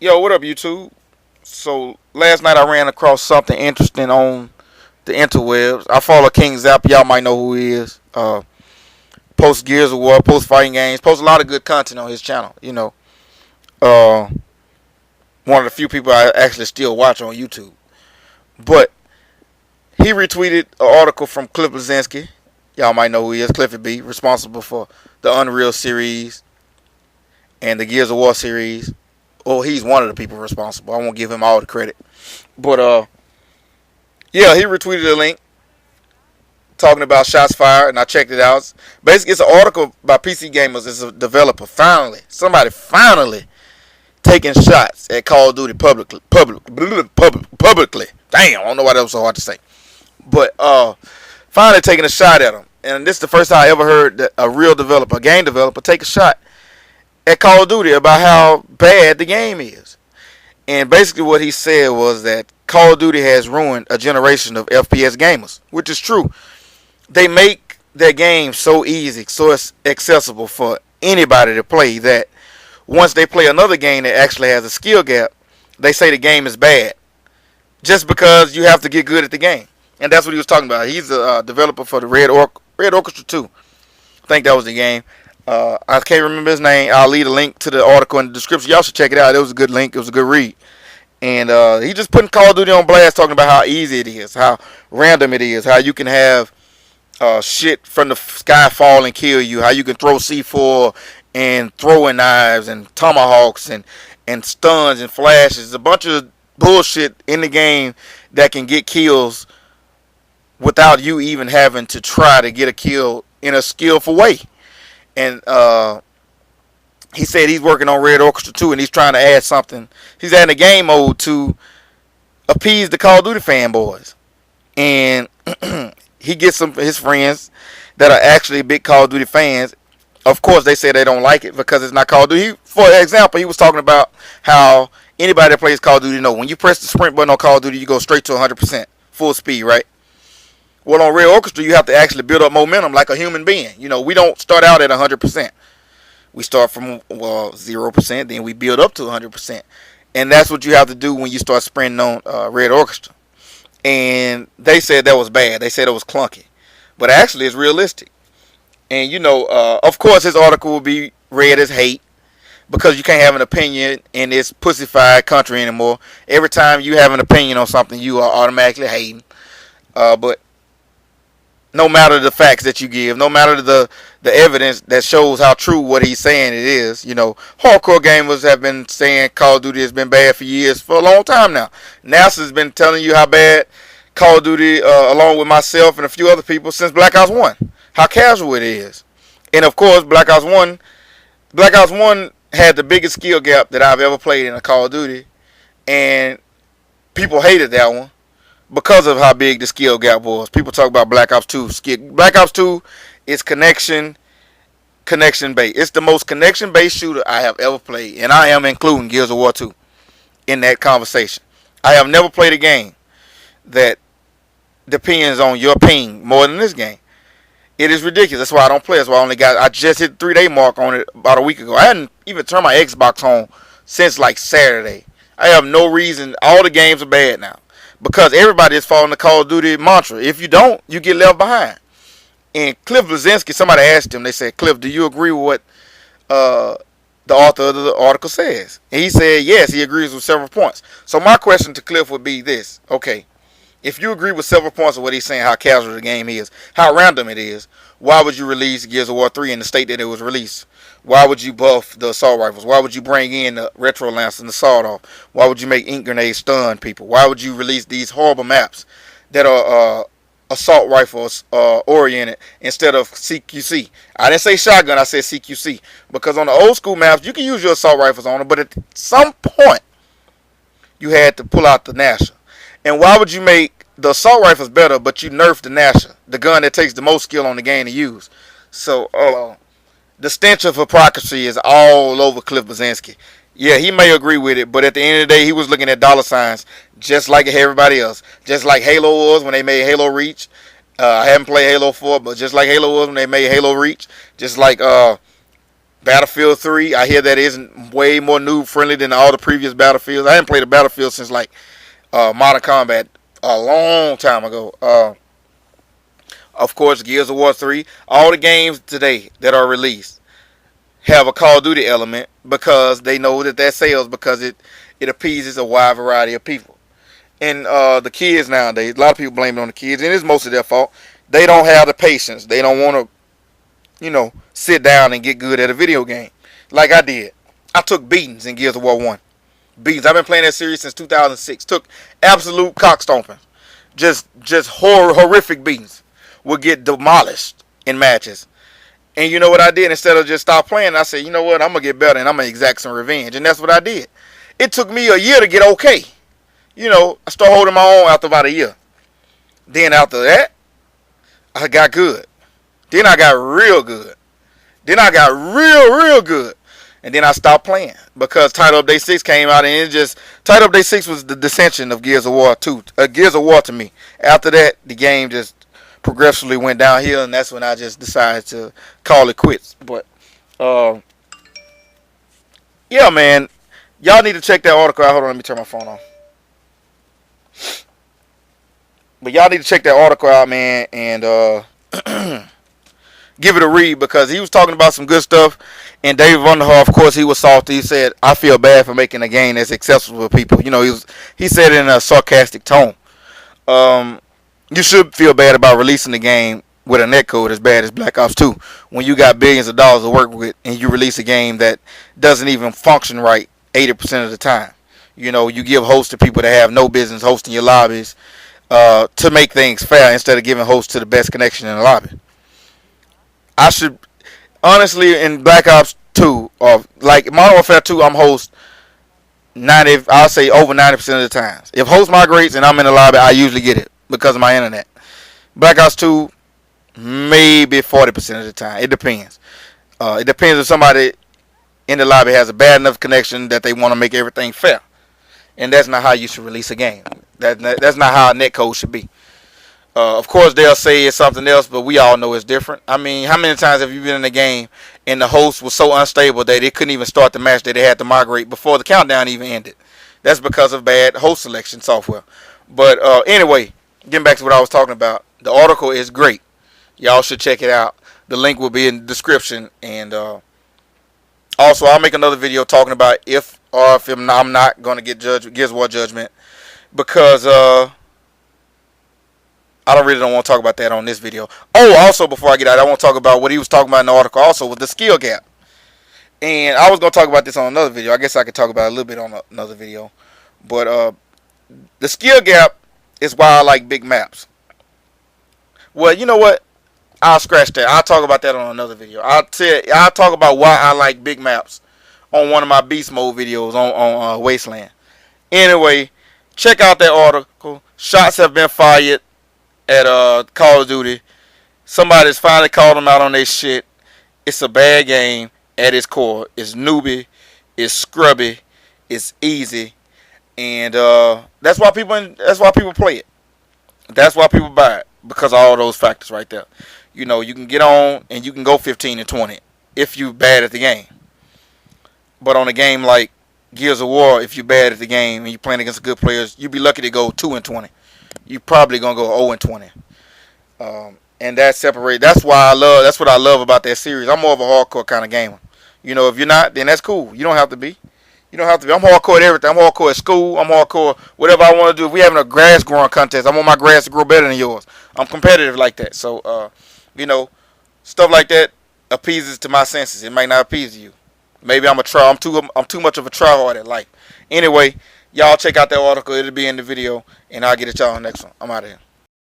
Yo, what up, YouTube? So last night I ran across something interesting on the interwebs. I follow King Zap. Y'all might know who he is. Post Gears of War, post fighting games, post a lot of good content on his channel. Uh, one of the few people I actually still watch on YouTube. But he retweeted an article from Cliff Bleszinski. Y'all might know who he is. Cliffy B, responsible for the Unreal series and the Gears of War series. Well, he's one of the people responsible. I won't give him all the credit. But yeah, he retweeted a link talking about shots fired, and I checked it out. Basically, it's an article by PC Gamers. It's a developer somebody finally taking shots at Call of Duty publicly. Damn, I don't know why that was so hard to say. But finally taking a shot at him. And this is the first time I ever heard that a real developer, a game developer, take a shot at Call of Duty about how bad the game is. And basically what he said was that Call of Duty has ruined a generation of FPS gamers, which is true. They make their game so easy, so it's accessible for anybody to play that once they play another game that actually has a skill gap, they say the game is bad just because you have to get good at the game. And that's what he was talking about. He's a developer for the Red Orchestra 2. I think that was the game. I can't remember his name. I'll leave a link to the article in the description. Y'all should check it out. It was a good link. It was a good read. And he just putting Call of Duty on blast, talking about how easy it is, how random it is, how you can have shit from the sky fall and kill you, how you can throw C4 and throwing knives and tomahawks and stuns and flashes. A bunch of bullshit in the game that can get kills without you even having to try to get a kill in a skillful way. And he said he's working on Red Orchestra 2 and he's trying to add something. He's adding a game mode to appease the Call of Duty fanboys. And he gets some of his friends that are actually big Call of Duty fans. Of course, they say they don't like it because it's not Call of Duty. For example, he was talking about how anybody that plays Call of Duty know when you press the sprint button on Call of Duty, you go straight to 100%, full speed, right? Well, on Red Orchestra, you have to actually build up momentum like a human being. We don't start out at 100%. We start from 0%, then we build up to 100%. And that's what you have to do when you start sprinting on Red Orchestra. And they said that was bad. They said it was clunky. But actually, it's realistic. And, of course, his article will be read as hate because you can't have an opinion in this pussified country anymore. Every time you have an opinion on something, you are automatically hating. But no matter the facts that you give, no matter the evidence that shows how true what he's saying it is, hardcore gamers have been saying Call of Duty has been bad for years, for a long time now. NASA's been telling you how bad Call of Duty, along with myself and a few other people, since Black Ops 1, how casual it is. And of course, Black Ops 1 had the biggest skill gap that I've ever played in a Call of Duty, and people hated that one because of how big the skill gap was. People talk about Black Ops 2. Black Ops 2 is connection based. It's the most connection based shooter I have ever played, and I am including Gears of War 2 in that conversation. I have never played a game that depends on your ping more than this game. It is ridiculous. That's why I don't play. That's why I just hit the 3-day mark on it about a week ago. I hadn't even turned my Xbox on since like Saturday. I have no reason. All the games are bad now because everybody is following the Call of Duty mantra. If you don't, you get left behind. And Cliff Bleszinski, somebody asked him, they said, Cliff, do you agree with what the author of the article says? And he said, yes, he agrees with several points. So my question to Cliff would be this. Okay, if you agree with several points of what he's saying, how casual the game is, how random it is, why would you release Gears of War 3 in the state that it was released? Why would you buff the assault rifles? Why would you bring in the retro lance and the sawed off? Why would you make ink grenades stun people? Why would you release these horrible maps that are assault rifles oriented instead of CQC? I didn't say shotgun, I said CQC. Because on the old school maps, you can use your assault rifles on them, but at some point, you had to pull out the Nasher. And why would you make the assault rifles better, but you nerf the Nasher, the gun that takes the most skill on the game to use? So, the stench of hypocrisy is all over Cliff Bleszinski. Yeah, he may agree with it, but at the end of the day, he was looking at dollar signs just like everybody else. Just like Halo was when they made Halo Reach. I haven't played Halo 4, but just like Halo was when they made Halo Reach. Just like Battlefield 3, I hear that isn't way more noob friendly than all the previous Battlefields. I haven't played a Battlefield since like Modern Combat a long time ago. Of course, Gears of War 3. All the games today that are released have a Call of Duty element because they know that sells because it appeases a wide variety of people. And the kids nowadays, a lot of people blame it on the kids, and it's mostly their fault. They don't have the patience. They don't want to, sit down and get good at a video game like I did. I took beatings in Gears of War 1. Beatings. I've been playing that series since 2006. Took absolute cock stomping. Just horrific beatings. Would get demolished in matches. And you know what I did? Instead of just stop playing, I said, you know what? I'm going to get better and I'm going to exact some revenge. And that's what I did. It took me a year to get okay. I started holding my own after about a year. Then after that, I got good. Then I got real good. Then I got real good. And then I stopped playing because Title Update 6 came out, and Title Update 6 was the dissension of Gears of War 2. Gears of War to me. After that, the game just progressively went downhill, and that's when I just decided to call it quits. But, yeah, man. Y'all need to check that article out. Hold on, let me turn my phone on. But y'all need to check that article out, man, and give it a read because he was talking about some good stuff. And David Vonderhaar, of course, he was salty. He said, "I feel bad for making a game that's accessible for people." He said it in a sarcastic tone. You should feel bad about releasing the game with a netcode as bad as Black Ops 2 when you got billions of dollars to work with and you release a game that doesn't even function right 80% of the time. You give hosts to people that have no business hosting your lobbies to make things fair instead of giving hosts to the best connection in the lobby. I should, honestly, in Black Ops 2, or like Modern Warfare 2, I'm host I'll say over 90% of the times. If host migrates and I'm in the lobby, I usually get it because of my internet. Black Ops 2, maybe 40% of the time. It depends. It depends if somebody in the lobby has a bad enough connection that they want to make everything fair. And that's not how you should release a game. That's not how a netcode should be. Of course, they'll say it's something else, but we all know it's different. I mean, how many times have you been in a game and the host was so unstable that they couldn't even start the match that they had to migrate before the countdown even ended? That's because of bad host selection software. But anyway, getting back to what I was talking about, the article is great. Y'all should check it out. The link will be in the description. And also, I'll make another video talking about if I'm not going to get Gears of War Judgment because I don't want to talk about that on this video. Oh, also before I get out, I want to talk about what he was talking about in the article also with the skill gap. And I was going to talk about this on another video. I guess I could talk about it a little bit on another video. But the skill gap is why I like big maps. Well, you know what? I'll scratch that. I'll talk about that on another video. I'll talk about why I like big maps on one of my Beast Mode videos on Wasteland. Anyway, check out that article. Shots have been fired at Call of Duty. Somebody's finally called them out on their shit. It's a bad game at its core. It's newbie. It's scrubby. It's easy. And that's why people play it. That's why people buy it. Because of all those factors right there. You can get on and you can go 15 and 20 if you bad at the game. But on a game like Gears of War, if you bad at the game and you're playing against good players, you'd be lucky to go 2 and 20. You probably gonna go 0 and 20. And that's what I love about that series. I'm more of a hardcore kind of gamer. If you're not, then that's cool. You don't have to be. I'm hardcore at everything. I'm hardcore at school. I'm hardcore whatever I want to do. If we having a grass growing contest, I want my grass to grow better than yours. I'm competitive like that. So stuff like that appeases to my senses. It might not appease you. Maybe I'm too much of a tryhard at life. Anyway, y'all check out that article. It'll be in the video, and I'll get it y'all on the next one. I'm out of here.